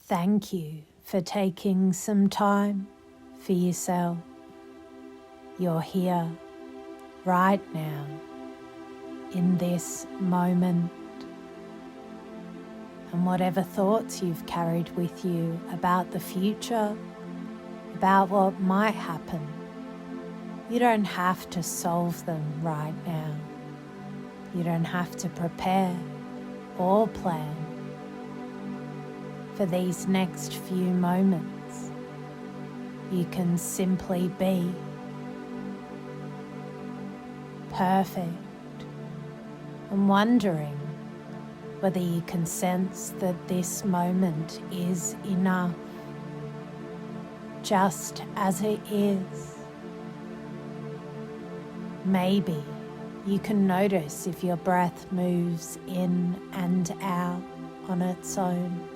Thank you for taking some time for yourself. You're here right now in this moment. And whatever thoughts you've carried with you about the future, about what might happen, you don't have to solve them right now. You don't have to prepare or plan for these next few moments. You can simply be perfect and wondering whether you can sense that this moment is enough, just as it is. Maybe you can notice if your breath moves in and out on its own,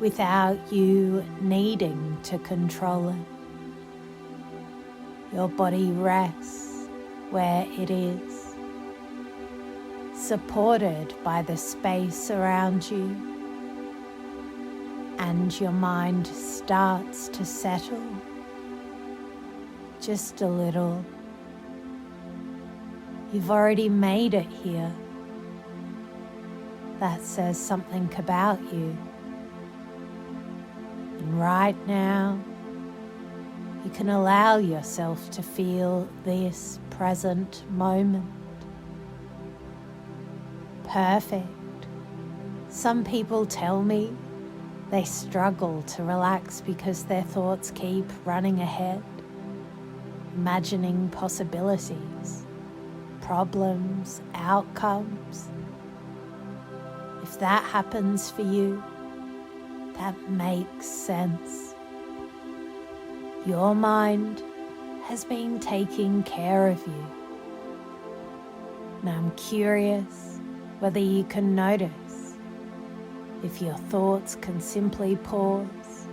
without you needing to control it. Your body rests where it is, supported by the space around you, and your mind starts to settle just a little. You've already made it here. That says something about you. And right now, you can allow yourself to feel this present moment. Perfect. Some people tell me they struggle to relax because their thoughts keep running ahead, imagining possibilities, problems, outcomes. If that happens for you, that makes sense. Your mind has been taking care of you. And I'm curious whether you can notice if your thoughts can simply pause,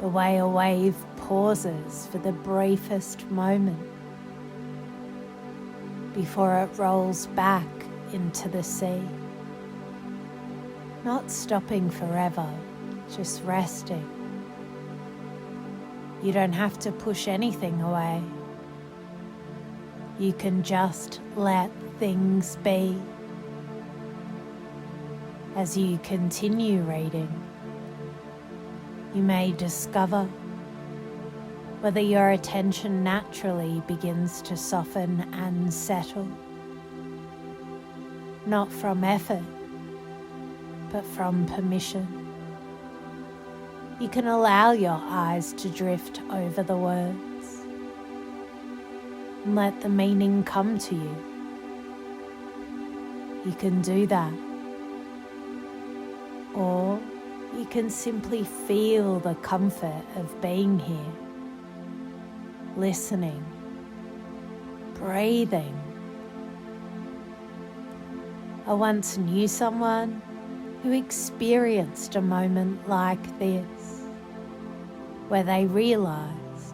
the way a wave pauses for the briefest moment before it rolls back into the sea. Not stopping forever, just resting. You don't have to push anything away. You can just let things be. As you continue reading, you may discover whether your attention naturally begins to soften and settle, not from effort, but from permission. You can allow your eyes to drift over the words and let the meaning come to you. You can do that. Or you can simply feel the comfort of being here, listening, breathing. I once knew someone who experienced a moment like this, where they realized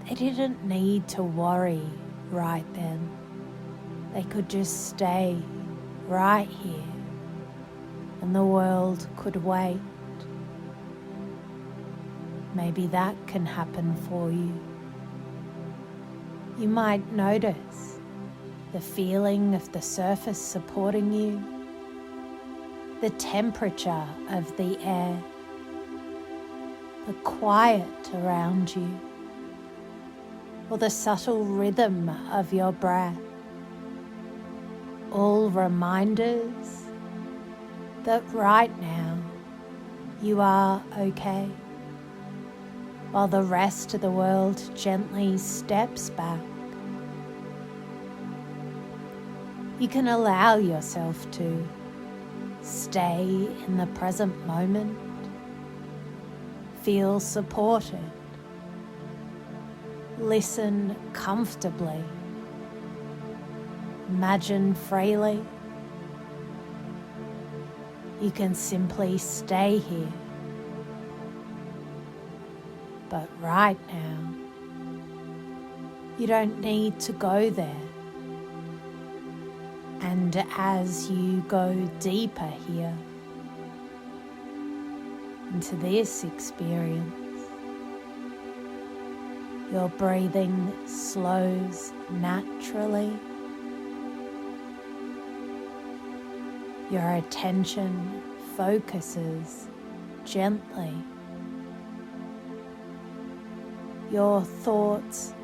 they didn't need to worry right then. They could just stay right here and the world could wait. Maybe that can happen for you. You might notice the feeling of the surface supporting you, the temperature of the air, the quiet around you, or the subtle rhythm of your breath. All reminders that right now you are okay, while the rest of the world gently steps back. You can allow yourself to stay in the present moment, feel supported, listen comfortably, imagine freely. You can simply stay here. But right now, you don't need to go there. And as you go deeper here, into this experience. Your breathing slows naturally. Your attention focuses gently. Your thoughts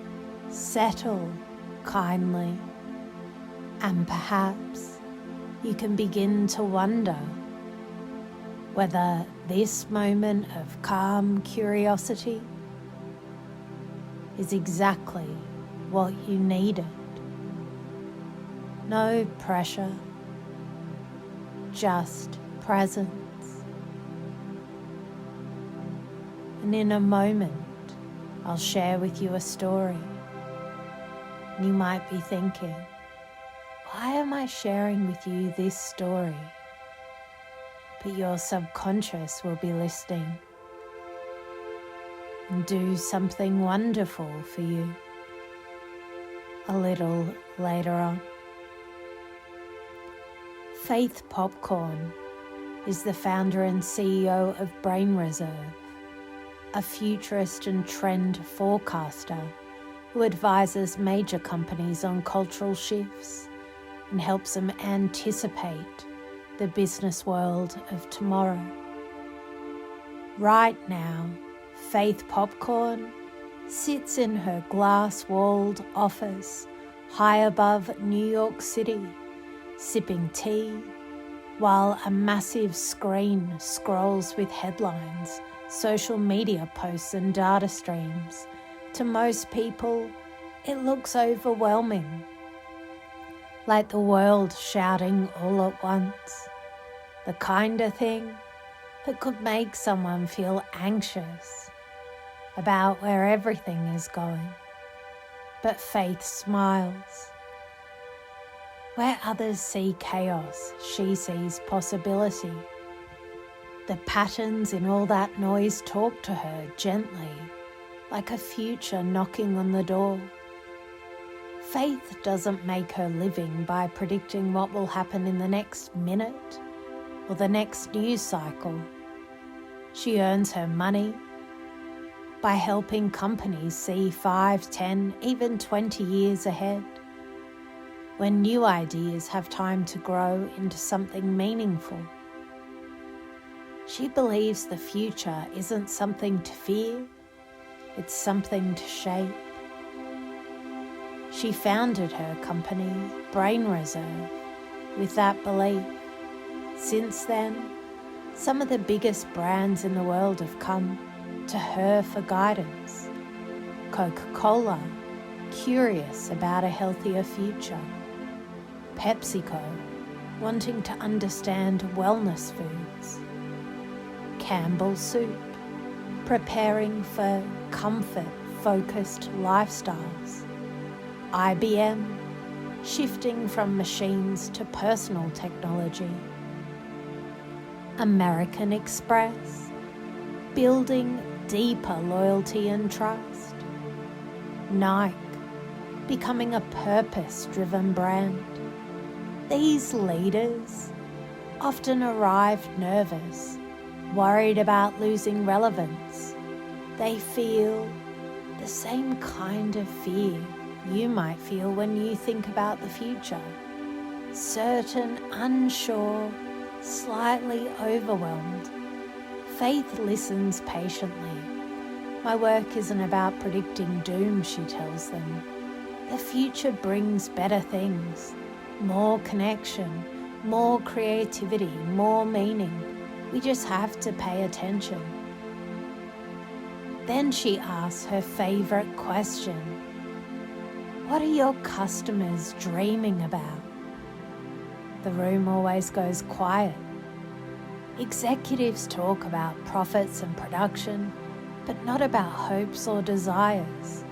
settle kindly, and perhaps you can begin to wonder whether this moment of calm curiosity is exactly what you needed. No pressure, just presence. And in a moment, I'll share with you a story. And you might be thinking, why am I sharing with you this story? But your subconscious will be listening and do something wonderful for you a little later on. Faith Popcorn is the founder and CEO of Brain Reserve, a futurist and trend forecaster who advises major companies on cultural shifts and helps them anticipate the business world of tomorrow. Right now, Faith Popcorn sits in her glass-walled office high above New York City, sipping tea, while a massive screen scrolls with headlines, social media posts and data streams. To most people, it looks overwhelming, like the world shouting all at once, the kind of thing that could make someone feel anxious about where everything is going. But Faith smiles. Where others see chaos, she sees possibility. The patterns in all that noise talk to her gently, like a future knocking on the door. Faith doesn't make her living by predicting what will happen in the next minute or the next news cycle. She earns her money by helping companies see 5, 10, even 20 years ahead, when new ideas have time to grow into something meaningful. She believes the future isn't something to fear, it's something to shape. She founded her company, Brain Reserve, with that belief. Since then, some of the biggest brands in the world have come to her for guidance. Coca-Cola, curious about a healthier future. PepsiCo, wanting to understand wellness foods. Campbell Soup, preparing for comfort-focused lifestyles. IBM, shifting from machines to personal technology. American Express, building deeper loyalty and trust. Nike, becoming a purpose-driven brand. These leaders often arrived nervous, worried about losing relevance. They feel the same kind of fear you might feel when you think about the future. Certain, unsure, slightly overwhelmed. Faith listens patiently. My work isn't about predicting doom, she tells them. The future brings better things, more connection, more creativity, more meaning. We just have to pay attention. Then she asks her favorite question. What are your customers dreaming about? The room always goes quiet. Executives talk about profits and production, but not about hopes or desires.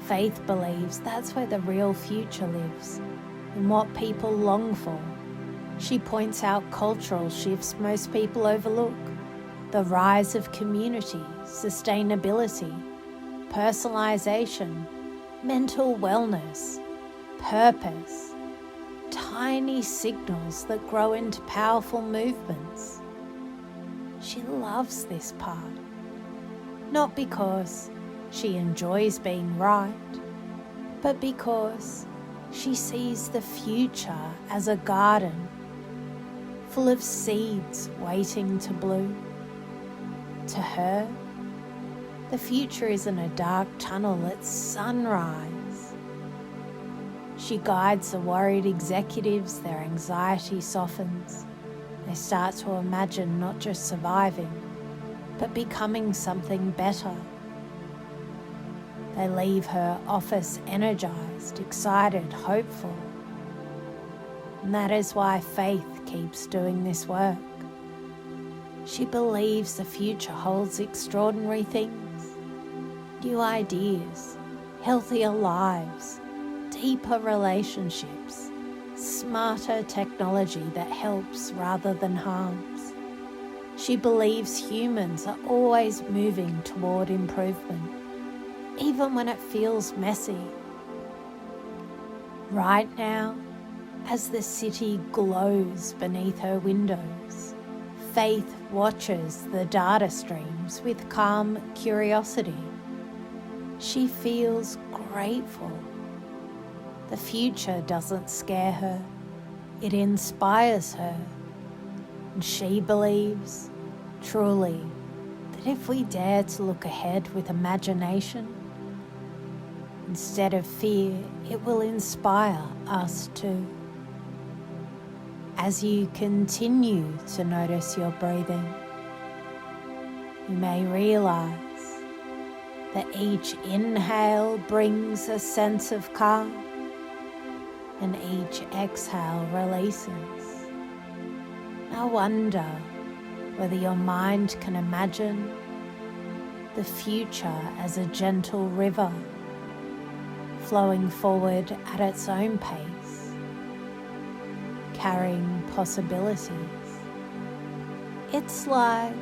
Faith believes that's where the real future lives, in what people long for. She points out cultural shifts most people overlook. The rise of community, sustainability, personalization, mental wellness, purpose, tiny signals that grow into powerful movements. She loves this part, not because she enjoys being right, but because she sees the future as a garden full of seeds waiting to bloom. To her, the future isn't a dark tunnel, it's sunrise. She guides the worried executives, their anxiety softens. They start to imagine not just surviving, but becoming something better. They leave her office energized, excited, hopeful. And that is why Faith keeps doing this work. She believes the future holds extraordinary things, new ideas, healthier lives, deeper relationships, smarter technology that helps rather than harms. She believes humans are always moving toward improvement, even when it feels messy. Right now, as the city glows beneath her windows, Faith watches the data streams with calm curiosity. She feels grateful. The future doesn't scare her, it inspires her. And she believes, truly, that if we dare to look ahead with imagination, instead of fear, it will inspire us too. As you continue to notice your breathing, you may realize that each inhale brings a sense of calm and each exhale releases. I wonder whether your mind can imagine the future as a gentle river flowing forward at its own pace, carrying possibilities. It's like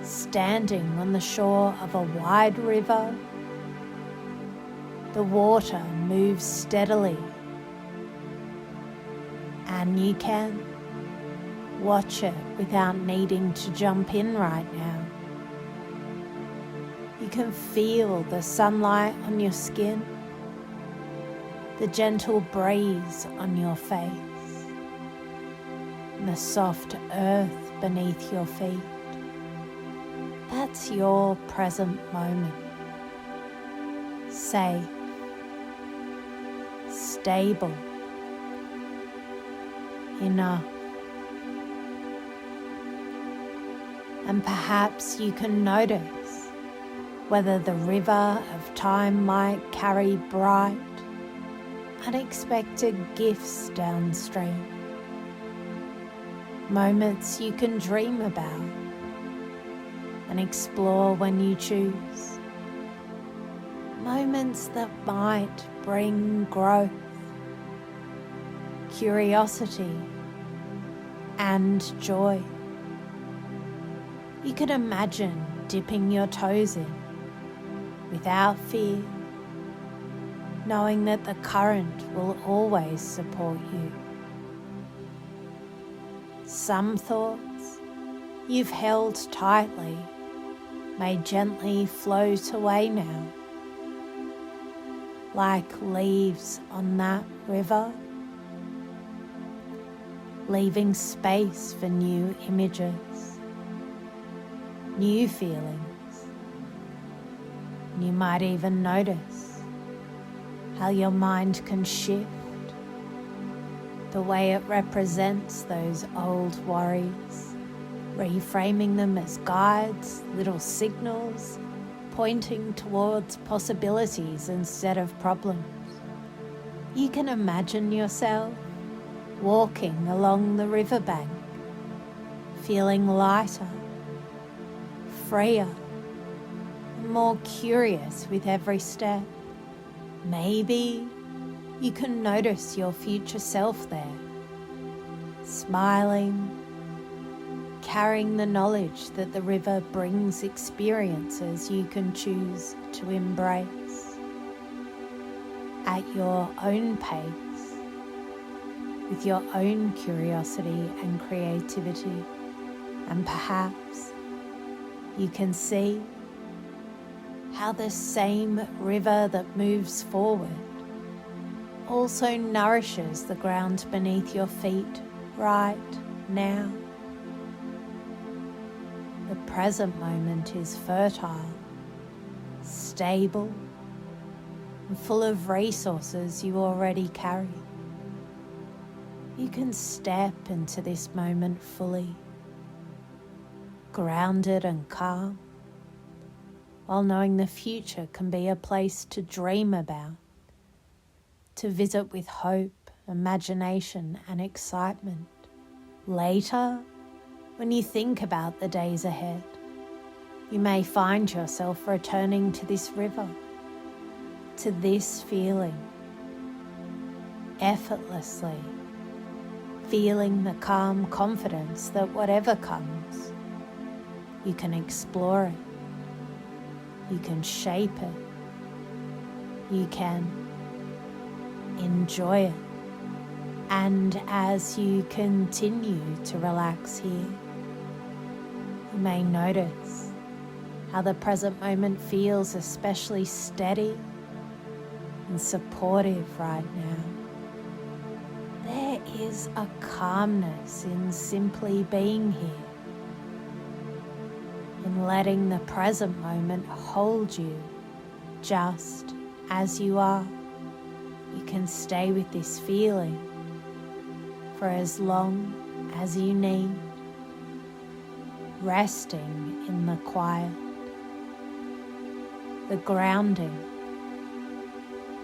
standing on the shore of a wide river. The water moves steadily, and you can watch it without needing to jump in right now. You can feel the sunlight on your skin, the gentle breeze on your face, and the soft earth beneath your feet. That's your present moment. Safe, stable, enough. And perhaps you can notice whether the river of time might carry bright, unexpected gifts downstream. Moments you can dream about and explore when you choose. Moments that might bring growth, curiosity, and joy. You can imagine dipping your toes in without fear, knowing that the current will always support you. Some thoughts you've held tightly may gently float away now, like leaves on that river, leaving space for new images, new feelings. You might even notice how your mind can shift, the way it represents those old worries, reframing them as guides, little signals, pointing towards possibilities instead of problems. You can imagine yourself walking along the riverbank, feeling lighter, freer, more curious with every step. Maybe you can notice your future self there, smiling, carrying the knowledge that the river brings experiences you can choose to embrace at your own pace, with your own curiosity and creativity, and perhaps You can see how the same river that moves forward also nourishes the ground beneath your feet right now. The present moment is fertile, stable, and full of resources you already carry. You can step into this moment fully, grounded and calm, while knowing the future can be a place to dream about, to visit with hope, imagination, and excitement. Later, when you think about the days ahead, you may find yourself returning to this river, to this feeling, effortlessly, feeling the calm confidence that whatever comes, you can explore it, you can shape it, you can enjoy it. And as you continue to relax here, you may notice how the present moment feels especially steady and supportive right now. There is a calmness in simply being here, in letting the present moment hold you just as you are. You can stay with this feeling for as long as you need, resting in the quiet, the grounding,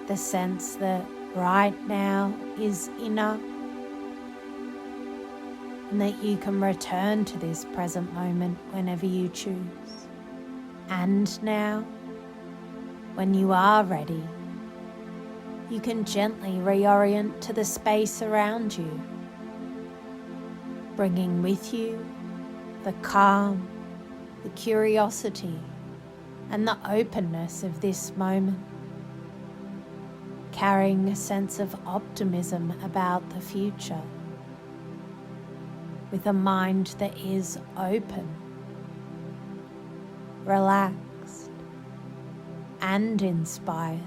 the sense that right now is enough, and that you can return to this present moment whenever you choose. And now, when you are ready, you can gently reorient to the space around you, bringing with you the calm, the curiosity, and the openness of this moment, carrying a sense of optimism about the future, with a mind that is open, relaxed, and inspired.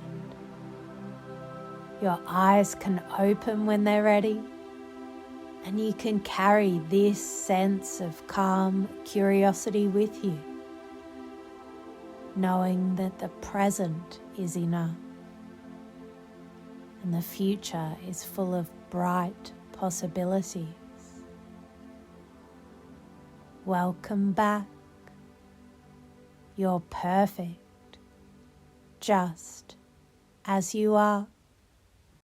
Your eyes can open when they're ready, and you can carry this sense of calm curiosity with you, knowing that the present is enough and the future is full of bright possibilities. Welcome back. You're perfect, just as you are.